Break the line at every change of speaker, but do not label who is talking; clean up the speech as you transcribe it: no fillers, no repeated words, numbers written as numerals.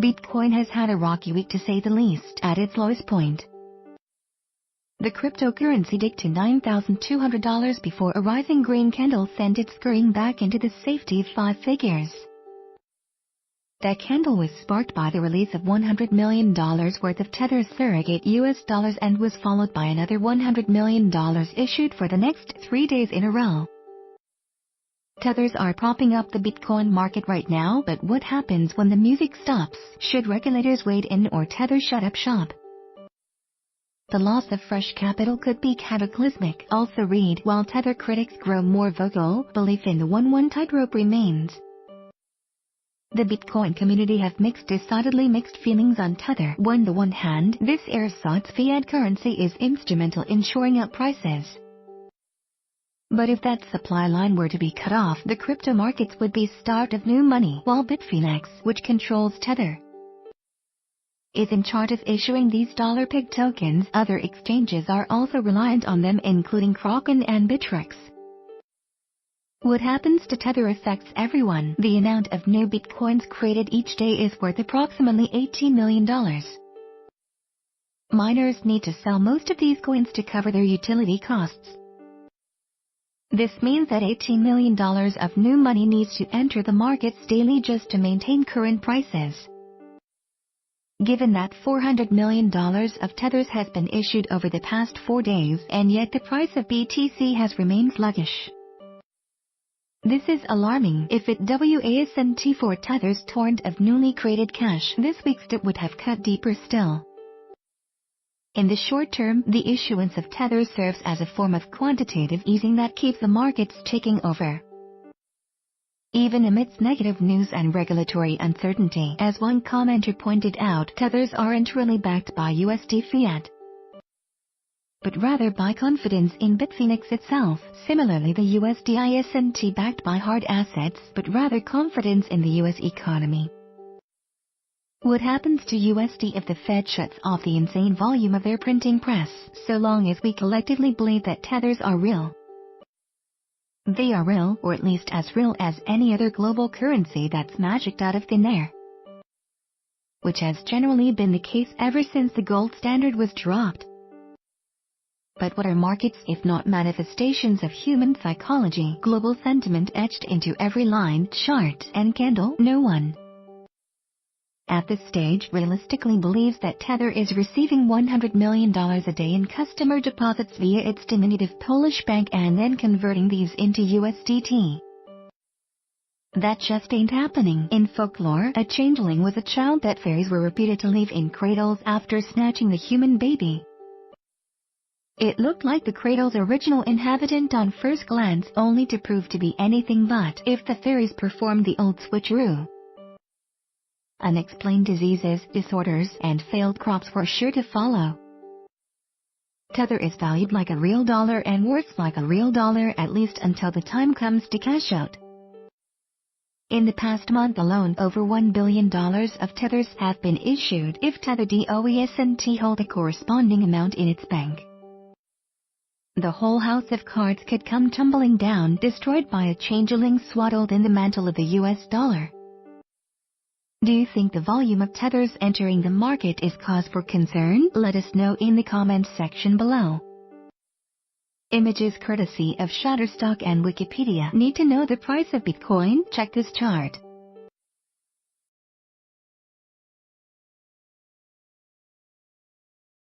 Bitcoin has had a rocky week to say the least. At its lowest point, the cryptocurrency dipped to $9,200 before a rising green candle sent it scurrying back into the safety of five figures. That candle was sparked by the release of $100 million worth of Tether surrogate US dollars and was followed by another $100 million issued for the next 3 days in a row. Tethers are propping up the Bitcoin market right now, but what happens when the music stops? Should regulators wade in or Tether shut up shop? The loss of fresh capital could be cataclysmic. Also read, while Tether critics grow more vocal, belief in the 1-1 tightrope remains. The Bitcoin community have decidedly mixed feelings on Tether. On the one hand, this ersatz fiat currency is instrumental in shoring up prices. But if that supply line were to be cut off, the crypto markets would be starved of new money, while Bitfinex, which controls Tether, is in charge of issuing these dollar peg tokens. Other exchanges are also reliant on them, including Kraken and Bittrex. What happens to Tether affects everyone. The amount of new bitcoins created each day is worth approximately $18 million. Miners need to sell most of these coins to cover their utility costs. This means that $18 million of new money needs to enter the markets daily just to maintain current prices. Given that $400 million of Tethers has been issued over the past 4 days, and yet the price of BTC has remained sluggish, this is alarming. If it wasn't for Tether's torrent of newly created cash, this week's dip would have cut deeper still. In the short term, the issuance of Tether serves as a form of quantitative easing that keeps the markets ticking over, even amidst negative news and regulatory uncertainty. As one commenter pointed out, Tethers aren't really backed by USD fiat, but rather by confidence in Bitfinex itself. Similarly, the USD isn't backed by hard assets, but rather confidence in the US economy. What happens to USD if the Fed shuts off the insane volume of their printing press? So long as we collectively believe that Tethers are real, they are real, or at least as real as any other global currency that's magicked out of thin air, which has generally been the case ever since the gold standard was dropped. But what are markets if not manifestations of human psychology, global sentiment etched into every line, chart, and candle? No one at this stage realistically believes that Tether is receiving $100 million a day in customer deposits via its diminutive Polish bank and then converting these into USDT. That just ain't happening. In folklore, a changeling was a child that fairies were reputed to leave in cradles after snatching the human baby. It looked like the cradle's original inhabitant on first glance, only to prove to be anything but. If the fairies performed the old switcheroo, unexplained diseases, disorders, and failed crops were sure to follow. Tether is valued like a real dollar and works like a real dollar, at least until the time comes to cash out. In the past month alone, over $1 billion of Tethers have been issued. If Tether doesn't hold a corresponding amount in its bank, the whole house of cards could come tumbling down, destroyed by a changeling swaddled in the mantle of the US dollar. Do you think the volume of Tethers entering the market is cause for concern? Let us know in the comments section below. Images courtesy of Shutterstock and Wikipedia. Need to know the price of Bitcoin? Check this chart.